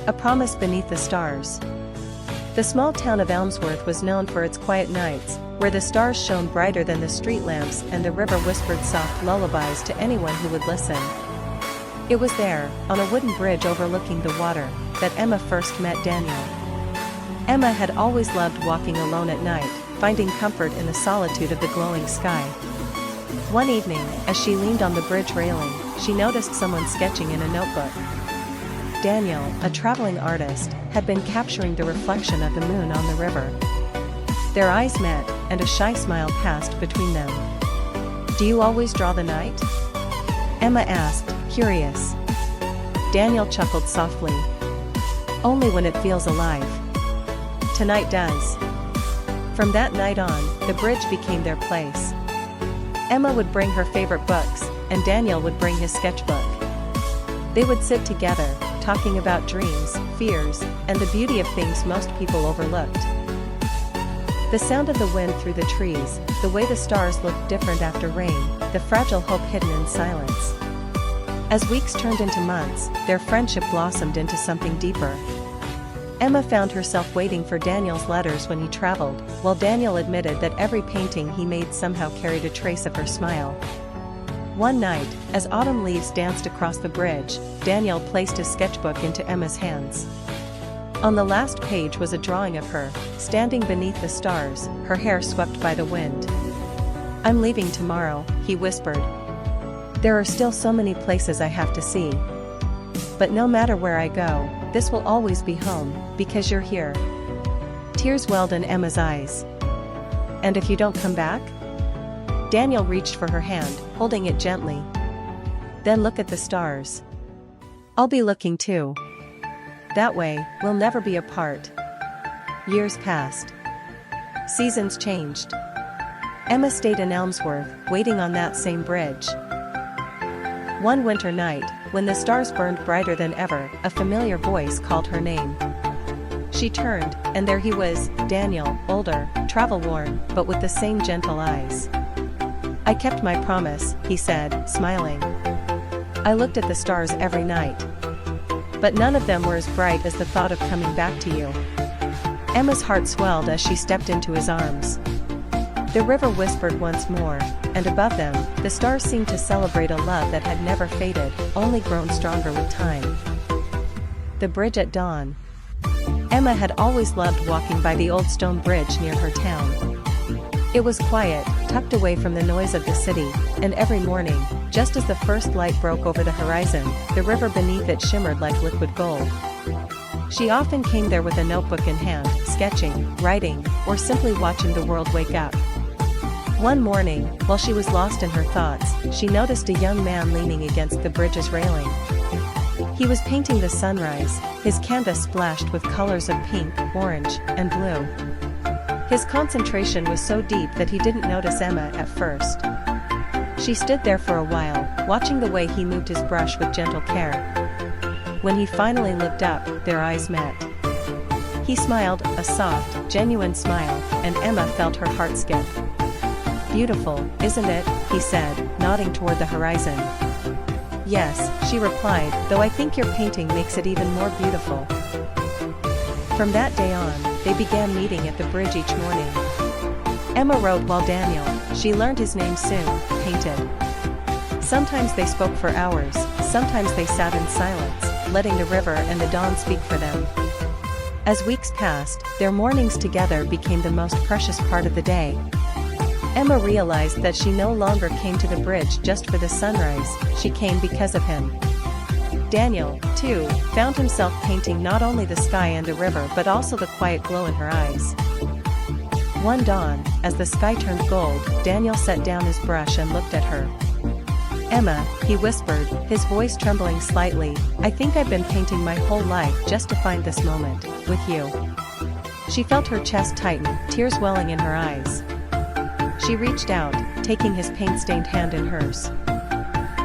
A Promise Beneath the Stars. The small town of Elmsworth was known for its quiet nights, where the stars shone brighter than the street lamps and the river whispered soft lullabies to anyone who would listen. It was there, on a wooden bridge overlooking the water, that Emma first met Daniel. Emma had always loved walking alone at night, finding comfort in the solitude of the glowing sky. One evening, as she leaned on the bridge railing, she noticed someone sketching in a notebook. Daniel, a traveling artist, had been capturing the reflection of the moon on the river. Their eyes met, and a shy smile passed between them. "Do you always draw the night?" Emma asked, curious. Daniel chuckled softly. "Only when it feels alive. Tonight does." From that night on, the bridge became their place. Emma would bring her favorite books, and Daniel would bring his sketchbook. They would sit together, talking about dreams, fears, and the beauty of things most people overlooked. The sound of the wind through the trees, the way the stars looked different after rain, the fragile hope hidden in silence. As weeks turned into months, their friendship blossomed into something deeper. Emma found herself waiting for Daniel's letters when he traveled, while Daniel admitted that every painting he made somehow carried a trace of her smile. One night, as autumn leaves danced across the bridge, Daniel placed his sketchbook into Emma's hands. On the last page was a drawing of her, standing beneath the stars, her hair swept by the wind. "I'm leaving tomorrow," he whispered. "There are still so many places I have to see. But no matter where I go, this will always be home, because you're here." Tears welled in Emma's eyes. "And if you don't come back?" Daniel reached for her hand, holding it gently. "Then look at the stars. I'll be looking too. That way, we'll never be apart." Years passed. Seasons changed. Emma stayed in Elmsworth, waiting on that same bridge. One winter night, when the stars burned brighter than ever, a familiar voice called her name. She turned, and there he was, Daniel, older, travel-worn, but with the same gentle eyes. "I kept my promise," he said, smiling. "I looked at the stars every night. But none of them were as bright as the thought of coming back to you." Emma's heart swelled as she stepped into his arms. The river whispered once more, and above them, the stars seemed to celebrate a love that had never faded, only grown stronger with time. The bridge at dawn. Emma had always loved walking by the old stone bridge near her town. It was quiet, tucked away from the noise of the city, and every morning, just as the first light broke over the horizon, the river beneath it shimmered like liquid gold. She often came there with a notebook in hand, sketching, writing, or simply watching the world wake up. One morning, while she was lost in her thoughts, she noticed a young man leaning against the bridge's railing. He was painting the sunrise, his canvas splashed with colors of pink, orange, and blue. His concentration was so deep that he didn't notice Emma at first. She stood there for a while, watching the way he moved his brush with gentle care. When he finally looked up, their eyes met. He smiled, a soft, genuine smile, and Emma felt her heart skip. "Beautiful, isn't it?" he said, nodding toward the horizon. "Yes," she replied, "though I think your painting makes it even more beautiful." From that day on, they began meeting at the bridge each morning. Emma wrote while Daniel, she learned his name soon, painted. Sometimes they spoke for hours, sometimes they sat in silence, letting the river and the dawn speak for them. As weeks passed, their mornings together became the most precious part of the day. Emma realized that she no longer came to the bridge just for the sunrise, she came because of him. Daniel, too, found himself painting not only the sky and the river but also the quiet glow in her eyes. One dawn, as the sky turned gold, Daniel set down his brush and looked at her. "Emma," he whispered, his voice trembling slightly, "I think I've been painting my whole life just to find this moment, with you." She felt her chest tighten, tears welling in her eyes. She reached out, taking his paint-stained hand in hers.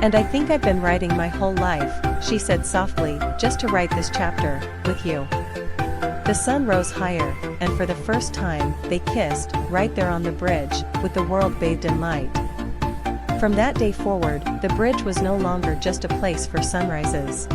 "And I think I've been writing my whole life," she said softly, "just to write this chapter, with you." The sun rose higher, and for the first time, they kissed, right there on the bridge, with the world bathed in light. From that day forward, the bridge was no longer just a place for sunrises.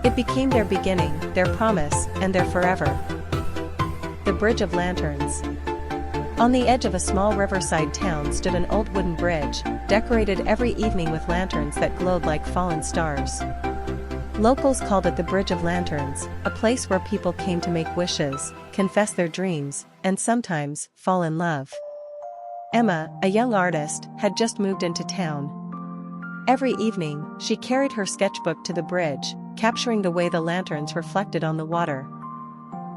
It became their beginning, their promise, and their forever. The Bridge of Lanterns. On the edge of a small riverside town stood an old wooden bridge, decorated every evening with lanterns that glowed like fallen stars. Locals called it the Bridge of Lanterns, a place where people came to make wishes, confess their dreams, and sometimes fall in love. Emma, a young artist, had just moved into town. Every evening, she carried her sketchbook to the bridge, capturing the way the lanterns reflected on the water.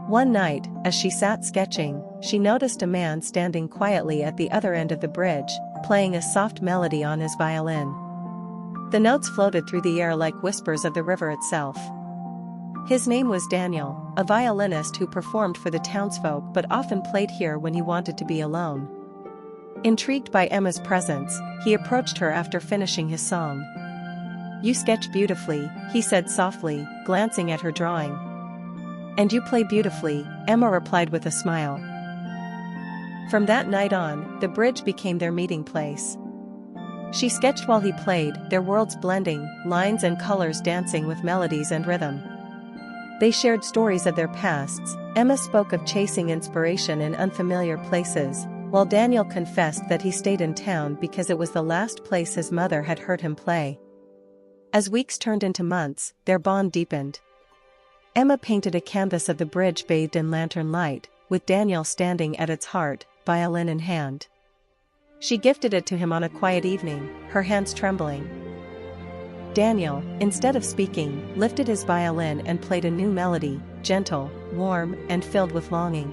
One night, as she sat sketching, she noticed a man standing quietly at the other end of the bridge, playing a soft melody on his violin. The notes floated through the air like whispers of the river itself. His name was Daniel, a violinist who performed for the townsfolk but often played here when he wanted to be alone. Intrigued by Emma's presence, he approached her after finishing his song. "You sketch beautifully," he said softly, glancing at her drawing. "And you play beautifully," Emma replied with a smile. From that night on, the bridge became their meeting place. She sketched while he played, their worlds blending, lines and colors dancing with melodies and rhythm. They shared stories of their pasts. Emma spoke of chasing inspiration in unfamiliar places, while Daniel confessed that he stayed in town because it was the last place his mother had heard him play. As weeks turned into months, their bond deepened. Emma painted a canvas of the bridge bathed in lantern light, with Daniel standing at its heart, violin in hand. She gifted it to him on a quiet evening, her hands trembling. Daniel, instead of speaking, lifted his violin and played a new melody, gentle, warm, and filled with longing.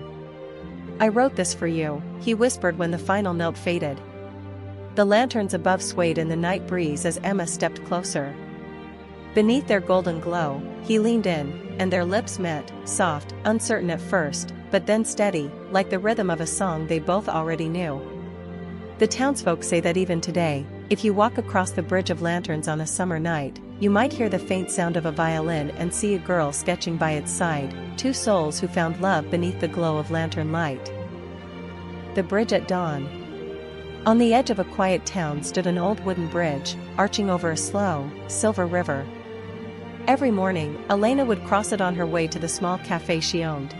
"I wrote this for you," he whispered when the final note faded. The lanterns above swayed in the night breeze as Emma stepped closer. Beneath their golden glow, he leaned in, and their lips met, soft, uncertain at first, but then steady, like the rhythm of a song they both already knew. The townsfolk say that even today, if you walk across the Bridge of Lanterns on a summer night, you might hear the faint sound of a violin and see a girl sketching by its side, two souls who found love beneath the glow of lantern light. The Bridge at Dawn. On the edge of a quiet town stood an old wooden bridge, arching over a slow, silver river. Every morning, Elena would cross it on her way to the small cafe she owned.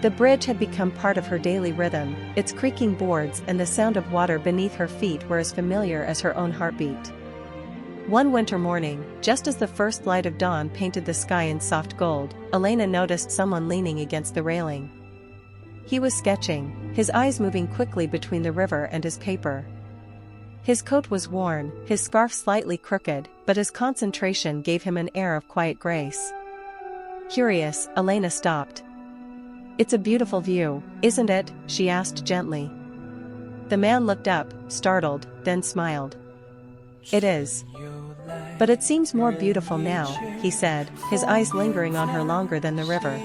The bridge had become part of her daily rhythm, its creaking boards and the sound of water beneath her feet were as familiar as her own heartbeat. One winter morning, just as the first light of dawn painted the sky in soft gold, Elena noticed someone leaning against the railing. He was sketching, his eyes moving quickly between the river and his paper. His coat was worn, his scarf slightly crooked, but his concentration gave him an air of quiet grace. Curious, Elena stopped. "It's a beautiful view, isn't it?" she asked gently. The man looked up, startled, then smiled. "It is. But it seems more beautiful now," he said, his eyes lingering on her longer than the river.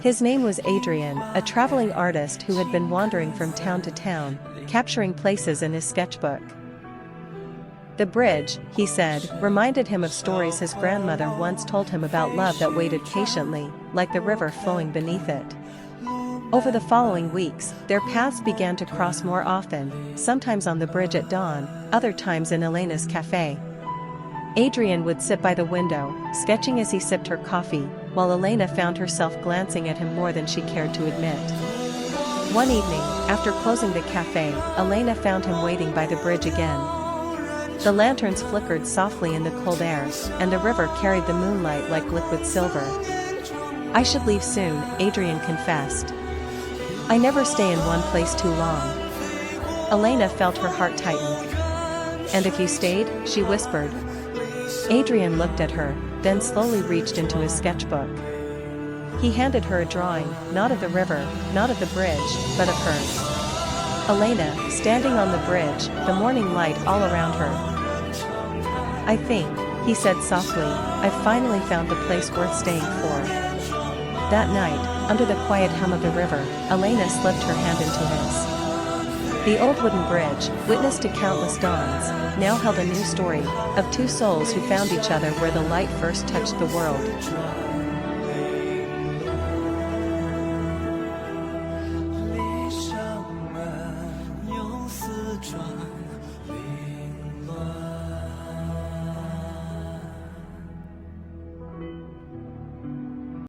His name was Adrian, a traveling artist who had been wandering from town to town, capturing places in his sketchbook. The bridge, he said, reminded him of stories his grandmother once told him about love that waited patiently, like the river flowing beneath it. Over the following weeks, their paths began to cross more often, sometimes on the bridge at dawn, other times in Elena's cafe. Adrian would sit by the window, sketching as he sipped her coffee, while Elena found herself glancing at him more than she cared to admit. One evening, after closing the cafe, Elena found him waiting by the bridge again. The lanterns flickered softly in the cold air, and the river carried the moonlight like liquid silver. "I should leave soon," Adrian confessed. "I never stay in one place too long." Elena felt her heart tighten. "And if you stayed?" she whispered. Adrian looked at her, then slowly reached into his sketchbook. He handed her a drawing, not of the river, not of the bridge, but of her. Elena, standing on the bridge, the morning light all around her. "I think," he said softly, "I've finally found the place worth staying for." That night, under the quiet hum of the river, Elena slipped her hand into his. The old wooden bridge, witness to countless dawns, now held a new story, of two souls who found each other where the light first touched the world.